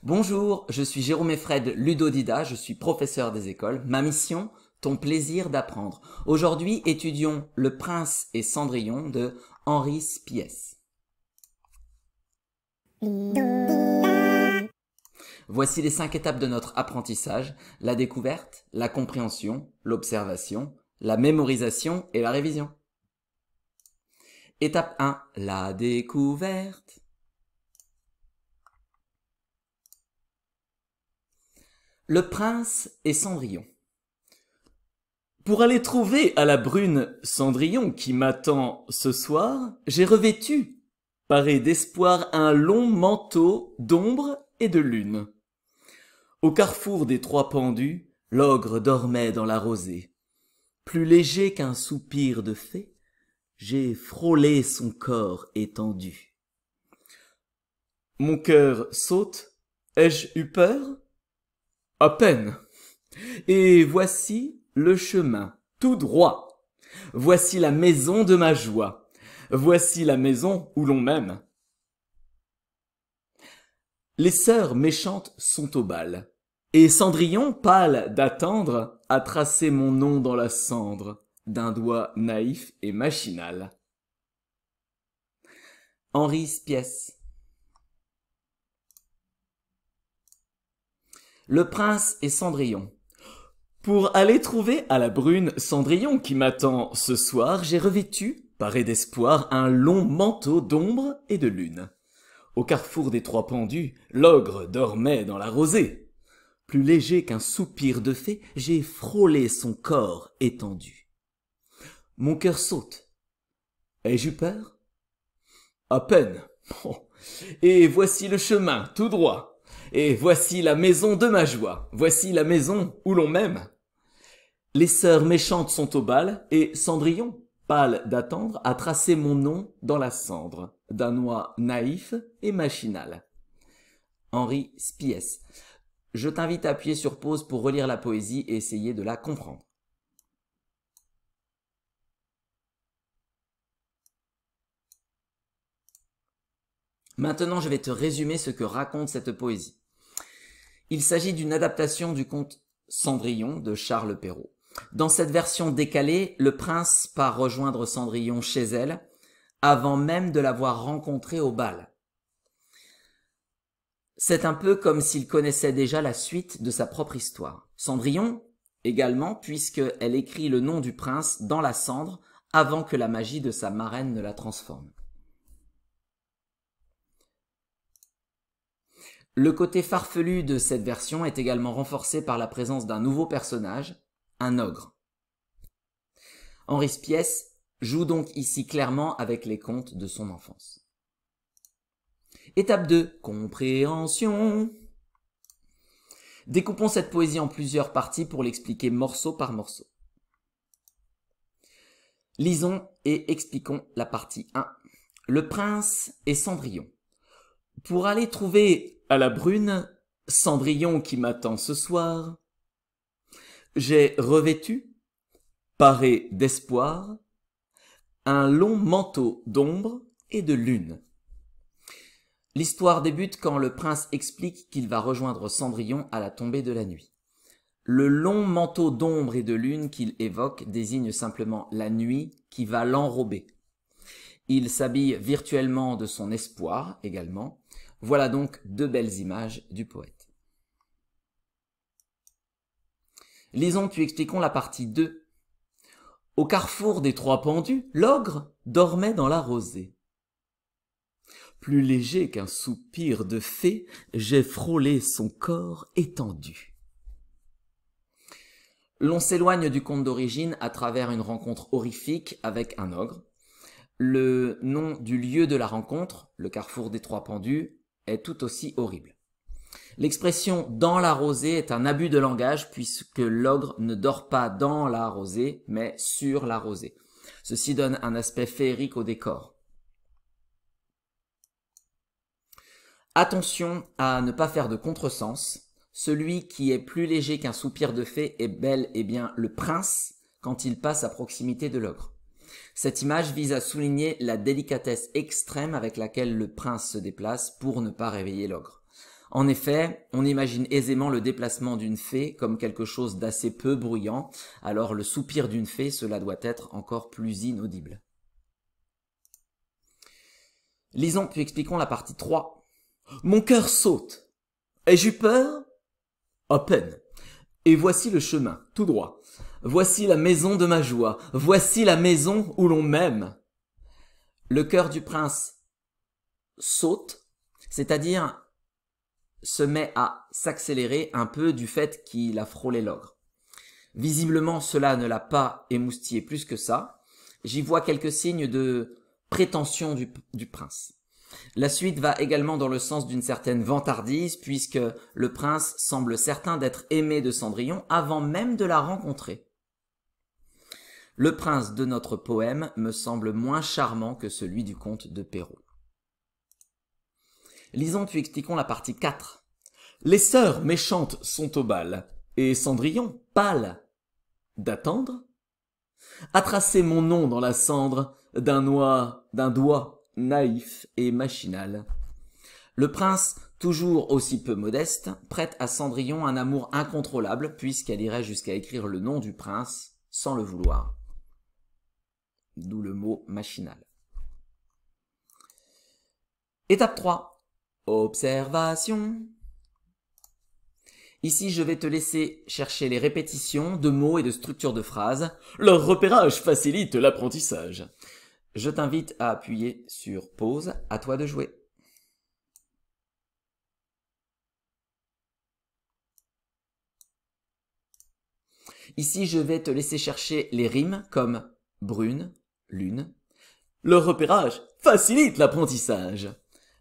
Bonjour, je suis Jérôme Effred Ludodida, je suis professeur des écoles. Ma mission, ton plaisir d'apprendre. Aujourd'hui, étudions Le Prince et Cendrillon de Henri Spiess. Voici les 5 étapes de notre apprentissage: la découverte, la compréhension, l'observation, la mémorisation et la révision. Étape 1, la découverte. Le Prince et Cendrillon. Pour aller trouver à la brune Cendrillon qui m'attend ce soir, j'ai revêtu, paré d'espoir, un long manteau d'ombre et de lune. Au carrefour des trois pendus, l'ogre dormait dans la rosée. Plus léger qu'un soupir de fée, j'ai frôlé son corps étendu. Mon cœur saute, ai-je eu peur? À peine. Et voici le chemin, tout droit. Voici la maison de ma joie. Voici la maison où l'on m'aime. Les sœurs méchantes sont au bal, et Cendrillon, pâle d'attendre, a tracé mon nom dans la cendre, d'un doigt naïf et machinal. Henri Spiess. Le Prince et Cendrillon. Pour aller trouver à la brune Cendrillon qui m'attend ce soir, j'ai revêtu, paré d'espoir, un long manteau d'ombre et de lune. Au carrefour des trois pendus, l'ogre dormait dans la rosée. Plus léger qu'un soupir de fée, j'ai frôlé son corps étendu. Mon cœur saute. Ai-je eu peur? À peine. Oh. Et voici le chemin, tout droit. Et voici la maison de ma joie. Voici la maison où l'on m'aime. Les sœurs méchantes sont au bal, et Cendrillon, pâle d'attendre, a tracé mon nom dans la cendre, d'un doigt naïf et machinal. Henri Spiess. Je t'invite à appuyer sur pause pour relire la poésie et essayer de la comprendre. Maintenant, je vais te résumer ce que raconte cette poésie. Il s'agit d'une adaptation du conte Cendrillon de Charles Perrault. Dans cette version décalée, le prince part rejoindre Cendrillon chez elle, avant même de l'avoir rencontrée au bal. C'est un peu comme s'il connaissait déjà la suite de sa propre histoire. Cendrillon, également, puisqu'elle écrit le nom du prince dans la cendre avant que la magie de sa marraine ne la transforme. Le côté farfelu de cette version est également renforcé par la présence d'un nouveau personnage, un ogre. Henri Spiess joue donc ici clairement avec les contes de son enfance. Étape 2, compréhension. Découpons cette poésie en plusieurs parties pour l'expliquer morceau par morceau. Lisons et expliquons la partie 1. Le prince et Cendrillon. Pour aller trouver à la brune Cendrillon qui m'attend ce soir, j'ai revêtu, paré d'espoir, un long manteau d'ombre et de lune. L'histoire débute quand le prince explique qu'il va rejoindre Cendrillon à la tombée de la nuit. Le long manteau d'ombre et de lune qu'il évoque désigne simplement la nuit qui va l'enrober. Il s'habille virtuellement de son espoir également. Voilà donc deux belles images du poète. Lisons puis expliquons la partie 2. Au carrefour des trois pendus, l'ogre dormait dans la rosée. Plus léger qu'un soupir de fée, j'ai frôlé son corps étendu. L'on s'éloigne du conte d'origine à travers une rencontre horrifique avec un ogre. Le nom du lieu de la rencontre, le carrefour des trois pendus, est tout aussi horrible. L'expression « dans la rosée » est un abus de langage puisque l'ogre ne dort pas dans la rosée, mais sur la rosée. Ceci donne un aspect féerique au décor. Attention à ne pas faire de contresens. Celui qui est plus léger qu'un soupir de fée est bel et bien le prince quand il passe à proximité de l'ogre. Cette image vise à souligner la délicatesse extrême avec laquelle le prince se déplace pour ne pas réveiller l'ogre. En effet, on imagine aisément le déplacement d'une fée comme quelque chose d'assez peu bruyant, alors le soupir d'une fée, cela doit être encore plus inaudible. Lisons puis expliquons la partie 3. Mon cœur saute. Ai-je eu peur? À peine. Et voici le chemin, tout droit. Voici la maison de ma joie. Voici la maison où l'on m'aime. Le cœur du prince saute, c'est-à-dire se met à s'accélérer un peu du fait qu'il a frôlé l'ogre. Visiblement, cela ne l'a pas émoustillé plus que ça. J'y vois quelques signes de prétention du prince. La suite va également dans le sens d'une certaine vantardise, puisque le prince semble certain d'être aimé de Cendrillon avant même de la rencontrer. Le prince de notre poème me semble moins charmant que celui du comte de Perrault. Lisons puis expliquons la partie 4. Les sœurs méchantes sont au bal, et Cendrillon, pâle, d'attendre, a tracé mon nom dans la cendre d'un doigt naïf et machinal. Le prince, toujours aussi peu modeste, prête à Cendrillon un amour incontrôlable, puisqu'elle irait jusqu'à écrire le nom du prince sans le vouloir. D'où le mot machinal. Étape 3. Observation. Ici, je vais te laisser chercher les répétitions de mots et de structures de phrases. Leur repérage facilite l'apprentissage. Je t'invite à appuyer sur pause. À toi de jouer. Ici, je vais te laisser chercher les rimes comme brune, lune. Leur repérage facilite l'apprentissage.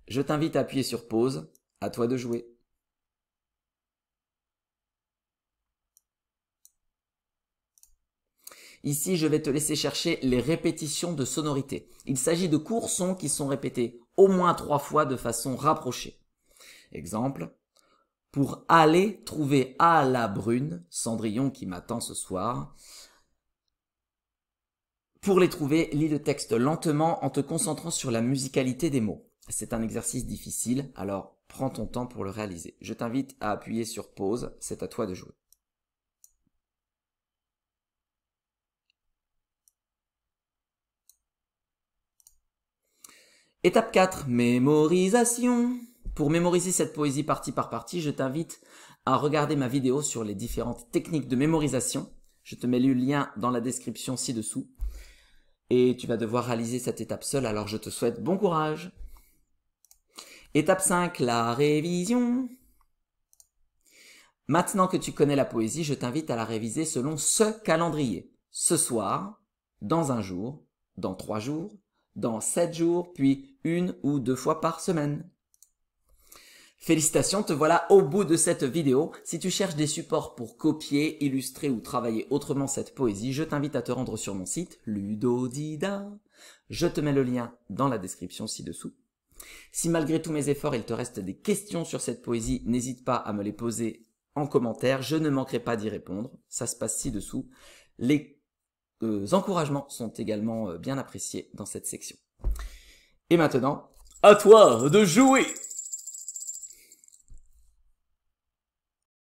Je t'invite à appuyer sur pause. À toi de jouer. Ici, je vais te laisser chercher les répétitions de sonorités. Il s'agit de courts sons qui sont répétés au moins 3 fois de façon rapprochée. Exemple. Pour aller trouver à la brune, Cendrillon qui m'attend ce soir. Pour les trouver, lis le texte lentement en te concentrant sur la musicalité des mots. C'est un exercice difficile, alors prends ton temps pour le réaliser. Je t'invite à appuyer sur pause, c'est à toi de jouer. Étape 4, mémorisation. Pour mémoriser cette poésie partie par partie, je t'invite à regarder ma vidéo sur les différentes techniques de mémorisation. Je te mets le lien dans la description ci-dessous. Et tu vas devoir réaliser cette étape seule, alors je te souhaite bon courage. Étape 5, la révision. Maintenant que tu connais la poésie, je t'invite à la réviser selon ce calendrier. Ce soir, dans 1 jour, dans 3 jours, dans 7 jours, puis 1 ou 2 fois par semaine. Félicitations, te voilà au bout de cette vidéo. Si tu cherches des supports pour copier, illustrer ou travailler autrement cette poésie, je t'invite à te rendre sur mon site Ludodida. Je te mets le lien dans la description ci-dessous. Si malgré tous mes efforts, il te reste des questions sur cette poésie, n'hésite pas à me les poser en commentaire. Je ne manquerai pas d'y répondre. Ça se passe ci-dessous. Les encouragements sont également bien appréciés dans cette section. Et maintenant, à toi de jouer!